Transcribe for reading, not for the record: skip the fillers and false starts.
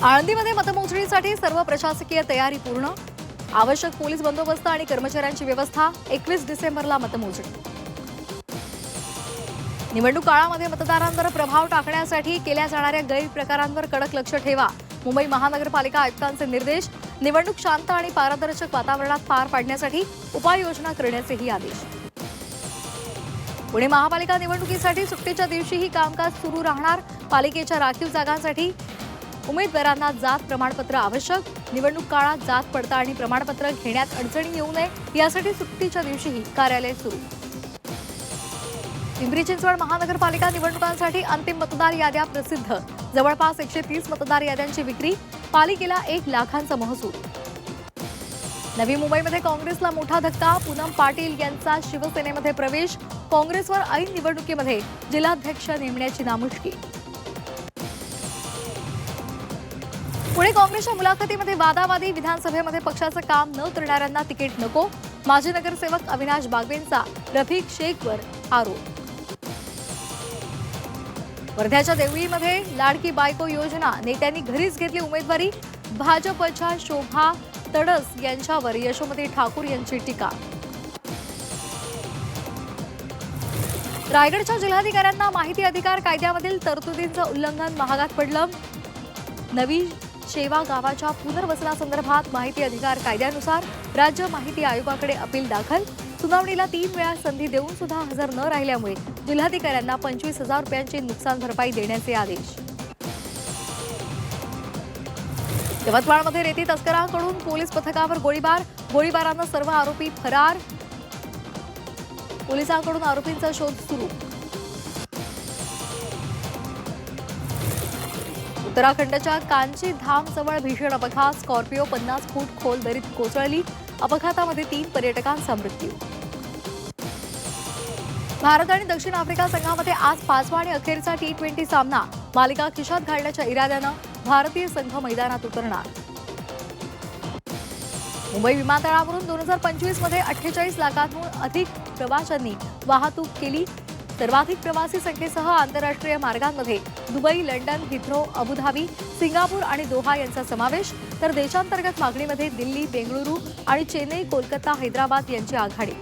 आळंदीमध्ये मतमोजणीसाठी सर्व प्रशासकीय तयारी पूर्ण. आवश्यक पोलीस बंदोबस्त आणि कर्मचाऱ्यांची व्यवस्था. 21 डिसेंबरला मतमोजणी. निवडणूक काळामध्ये मतदारांवर प्रभाव टाकण्यासाठी केल्या जाणाऱ्या गैरप्रकारांवर कडक लक्ष ठेवा. मुंबई महानगरपालिका आयुक्तांचे निर्देश. निवडणूक शांत आणि पारदर्शक वातावरणात पार पाडण्यासाठी उपाययोजना करण्याचेही आदेश. पुणे महापालिका निवडणुकीसाठी सुट्टीच्या दिवशीही कामकाज सुरू राहणार. पालिकेच्या राखीव जागांसाठी उमेदवारांना जात प्रमाणपत्र आवश्यक. निवडणूक काळात जात पडताळणी प्रमाणपत्र घेण्यात अडचणी येऊ नये यासाठी सुट्टीच्या दिवशीही कार्यालय सुरू. पिंपरी चिंचवड महानगरपालिका निवडणुकांसाठी अंतिम मतदार याद्या प्रसिद्ध. जवळपास 130 मतदार याद्यांची विक्री. पालिकेला 1 लाखांचा महसूल. नवी मुंबईमध्ये काँग्रेसला मोठा धक्का. पूनम पाटील यांचा शिवसेनेमध्ये प्रवेश. काँग्रेसवर ऐन निवडणुकीमध्ये जिल्हाध्यक्ष नेमण्याची नामुष्की. पुणे काँग्रेसच्या मुलाखतीमध्ये वादावादी. विधानसभेमध्ये पक्षाचं काम न करणाऱ्यांना तिकीट नको. माजी नगरसेवक अविनाश बागवेंचा रफिक शेखवर आरोप. वर्ध्याच्या देवळीमध्ये लाडकी बायको योजना. नेत्यांनी घरीच घेतली उमेदवारी. भाजपच्या शोभा तडस यांच्यावर यशोमती ठाकूर यांची टीका. रायगडच्या जिल्हाधिकाऱ्यांना माहिती अधिकार कायद्यामधील तरतुदींचं उल्लंघन महागात पडलं. नवी शेवा गावाच्या पुनर्वसनासंदर्भात माहिती अधिकार कायद्यानुसार राज्य माहिती आयोगाकडे अपील दाखल. सुनावणीला 3 वेळा संधी देऊन सुद्धा हजर न राहिल्यामुळे जिल्हाधिकाऱ्यांना 25,000 रुपयांची नुकसान भरपाई देण्याचे आदेश. यवतमाळमध्ये रेती तस्करांकडून पोलीस पथकावर गोळीबार. गोळीबारानं सर्व आरोपी फरार. पोलिसांकडून आरोपींचा शोध सुरू. उत्तराखंडच्या कांची धाम जवळ भीषण अपघात. स्कॉर्पिओ 50 फूट खोल दरीत कोसळली. अपघातामध्ये 3 पर्यटकांचा मृत्यू. भारत आणि दक्षिण आफ्रिका संघामध्ये आज 5वा आणि अखेरचा T20 सामना. मालिका खिशात घालण्याच्या इराद्यानं भारतीय संघ मैदानात उतरणार. मुंबई विमानतळावरून 2025 मध्ये 48 लाखांहून अधिक प्रवाशांनी वाहतूक केली. सर्वाधिक प्रवासी संख्येसह आंतरराष्ट्रीय मार्गांमध्ये Dubai, London, Heathrow, Abu Dhabi, Singapore आणि दोहा यांचा समावेश. तर देशांतर्गत मागणीमध्ये दिल्ली, बेंगळुरू आणि चेन्नई, कोलकाता, हैदराबाद यांची आघाडी.